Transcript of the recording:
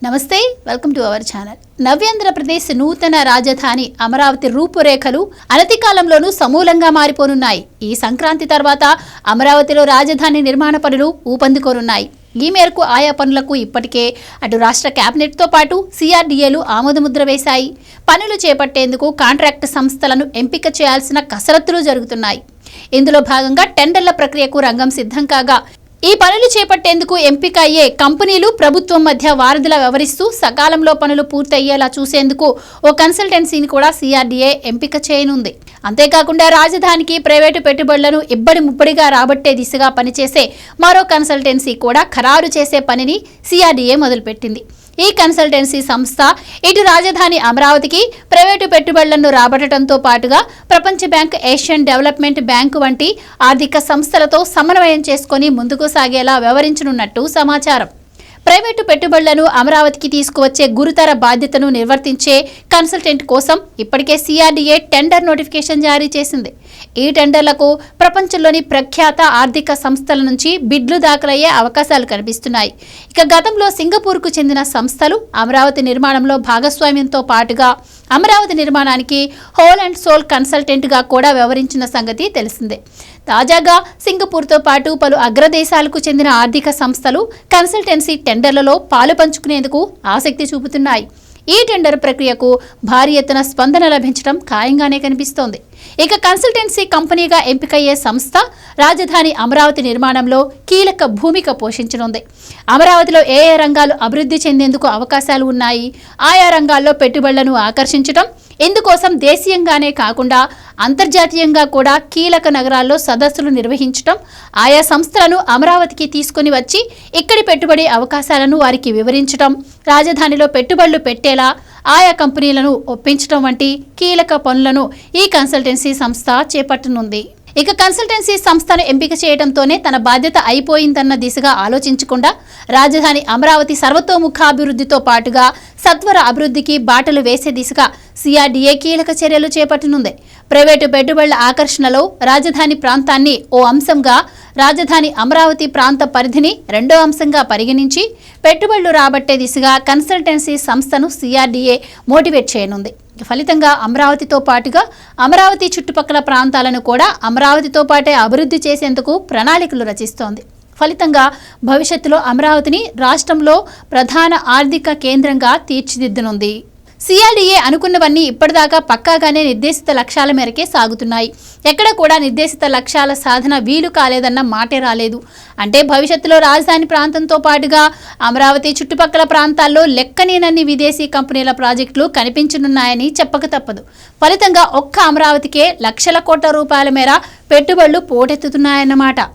నమస్తే, welcome to our channel. Navyandhra Pradesh నూతన రాజధాని అమరావతి రూపురేఖలు అనతి కాలంలోనూ సమూలంగా మారిపోనున్నాయి. ఈ సంక్రాంతి తర్వాత అమరావతిలో రాజధాని నిర్మాణ పనులు ఊపందుకోనున్నాయి. ఈ మేరకు ఆయా పనులకు ఇప్పటికే అటు రాష్ట్ర కేబినెట్తో పాటు సిఆర్డీఏలు ఆమోదముద్ర వేశాయి. పనులు చేపట్టేందుకు కాంట్రాక్ట్ సంస్థలను ఎంపిక చేయాల్సిన కసరత్తులు జరుగుతున్నాయి. ఇందులో భాగంగా టెండర్ల ప్రక్రియకు రంగం సిద్ధం కాగా ఈ పనులు చేపట్టేందుకు ఎంపిక అయ్యే కంపెనీలు ప్రభుత్వం మధ్య వారధిలా వ్యవహరిస్తూ సకాలంలో పనులు పూర్తయ్యేలా చూసేందుకు ఓ కన్సల్టెన్సీని కూడా సిఆర్డీఏ ఎంపిక చేయనుంది. అంతేకాకుండా రాజధానికి ప్రైవేటు పెట్టుబడులను ఇబ్బడి ముబ్బడిగా రాబట్టే దిశగా పనిచేసే మరో కన్సల్టెన్సీ కూడా ఖరారు చేసే పనిని సిఆర్డీఏ మొదలుపెట్టింది. ఈ కన్సల్టెన్సీ సంస్థ ఇటు రాజధాని అమరావతికి ప్రైవేటు పెట్టుబడులను రాబట్టడంతో పాటుగా ప్రపంచ బ్యాంక్, ఏషియన్ డెవలప్మెంట్ బ్యాంకు వంటి ఆర్థిక సంస్థలతో సమన్వయం చేసుకుని ముందుకు సాగేలా వ్యవహరించనున్నట్టు సమాచారం. ప్రైవేటు పెట్టుబడులను అమరావతికి తీసుకువచ్చే గురుతర బాధ్యతను నిర్వర్తించే కన్సల్టెంట్ కోసం ఇప్పటికే సిఆర్డీఏ టెండర్ నోటిఫికేషన్ జారీ చేసింది. ఈ టెండర్లకు ప్రపంచంలోని ప్రఖ్యాత ఆర్థిక సంస్థల నుంచి బిడ్లు దాఖలయ్యే అవకాశాలు కనిపిస్తున్నాయి. ఇక గతంలో సింగపూర్కు చెందిన సంస్థలు అమరావతి నిర్మాణంలో భాగస్వామ్యంతో పాటుగా అమరావతి నిర్మాణానికి హోల్ అండ్ సోల్ కన్సల్టెంట్గా కూడా వ్యవహరించిన సంగతి తెలిసిందే. తాజాగా సింగపూర్తో పాటు పలు అగ్రదేశాలకు చెందిన ఆర్థిక సంస్థలు కన్సల్టెన్సీ టెండర్లలో పాలు పంచుకునేందుకు ఆసక్తి చూపుతున్నాయి. ఈ టెండర్ ప్రక్రియకు భారీ ఎత్తున స్పందన లభించడం ఖాయంగానే కనిపిస్తోంది. ఇక కన్సల్టెన్సీ కంపెనీగా ఎంపికయ్యే సంస్థ రాజధాని అమరావతి నిర్మాణంలో కీలక భూమిక పోషించనుంది. అమరావతిలో ఏ ఏ రంగాలు అభివృద్ధి చెందేందుకు అవకాశాలు ఉన్నాయి, ఆయా రంగాల్లో పెట్టుబడులను ఆకర్షించడం, ఇందుకోసం దేశీయంగానే కాకుండా అంతర్జాతీయంగా కూడా కీలక నగరాల్లో సదస్సులు నిర్వహించడం, ఆయా సంస్థలను అమరావతికి తీసుకుని వచ్చి ఇక్కడి పెట్టుబడి అవకాశాలను వారికి వివరించడం, రాజధానిలో పెట్టుబడులు పెట్టేలా ఆయా కంపెనీలను ఒప్పించడం వంటి కీలక పనులను ఈ కన్సల్టెన్సీ సంస్థ చేపట్టనుంది. ఇక కన్సల్టెన్సీ సంస్థను ఎంపిక చేయడంతోనే తన బాధ్యత అయిపోయిందన్న దిశగా ఆలోచించకుండా రాజధాని అమరావతి సర్వతోముఖాభివృద్ధితో పాటుగా సత్వర అభివృద్ధికి బాటలు వేసే దిశగా సిఆర్డీఏ కీలక చర్యలు చేపట్టనుంది. ప్రైవేటు పెట్టుబడుల ఆకర్షణలో రాజధాని ప్రాంతాన్ని ఓ అంశంగా, రాజధాని అమరావతి ప్రాంత పరిధిని రెండో అంశంగా పరిగణించి పెట్టుబడులు రాబట్టే దిశగా కన్సల్టెన్సీ సంస్థను సిఆర్డీఏ మోటివేట్ చేయనుంది. ఫలితంగా అమరావతితో పాటుగా అమరావతి చుట్టుపక్కల ప్రాంతాలను కూడా అమరావతితో పాటే అభివృద్ధి చేసేందుకు ప్రణాళికలు రచిస్తోంది. ఫలితంగా భవిష్యత్తులో అమరావతిని రాష్ట్రంలో ప్రధాన ఆర్థిక కేంద్రంగా తీర్చిదిద్దనుంది. సిఆర్డీఏ అనుకున్నవన్నీ ఇప్పటిదాకా పక్కాగానే నిర్దేశిత లక్ష్యాల మేరకే సాగుతున్నాయి. ఎక్కడ కూడా నిర్దేశిత లక్ష్యాల సాధన వీలు కాలేదన్న మాటే రాలేదు. అంటే భవిష్యత్తులో రాజధాని ప్రాంతంతో పాటుగా అమరావతి చుట్టుపక్కల ప్రాంతాల్లో లెక్కనేనన్ని విదేశీ కంపెనీల ప్రాజెక్టులు కనిపించనున్నాయని చెప్పక తప్పదు. ఫలితంగా ఒక్క అమరావతికే లక్షల కోట్ల రూపాయల మేర పెట్టుబడులు పోటెత్తుతున్నాయన్నమాట.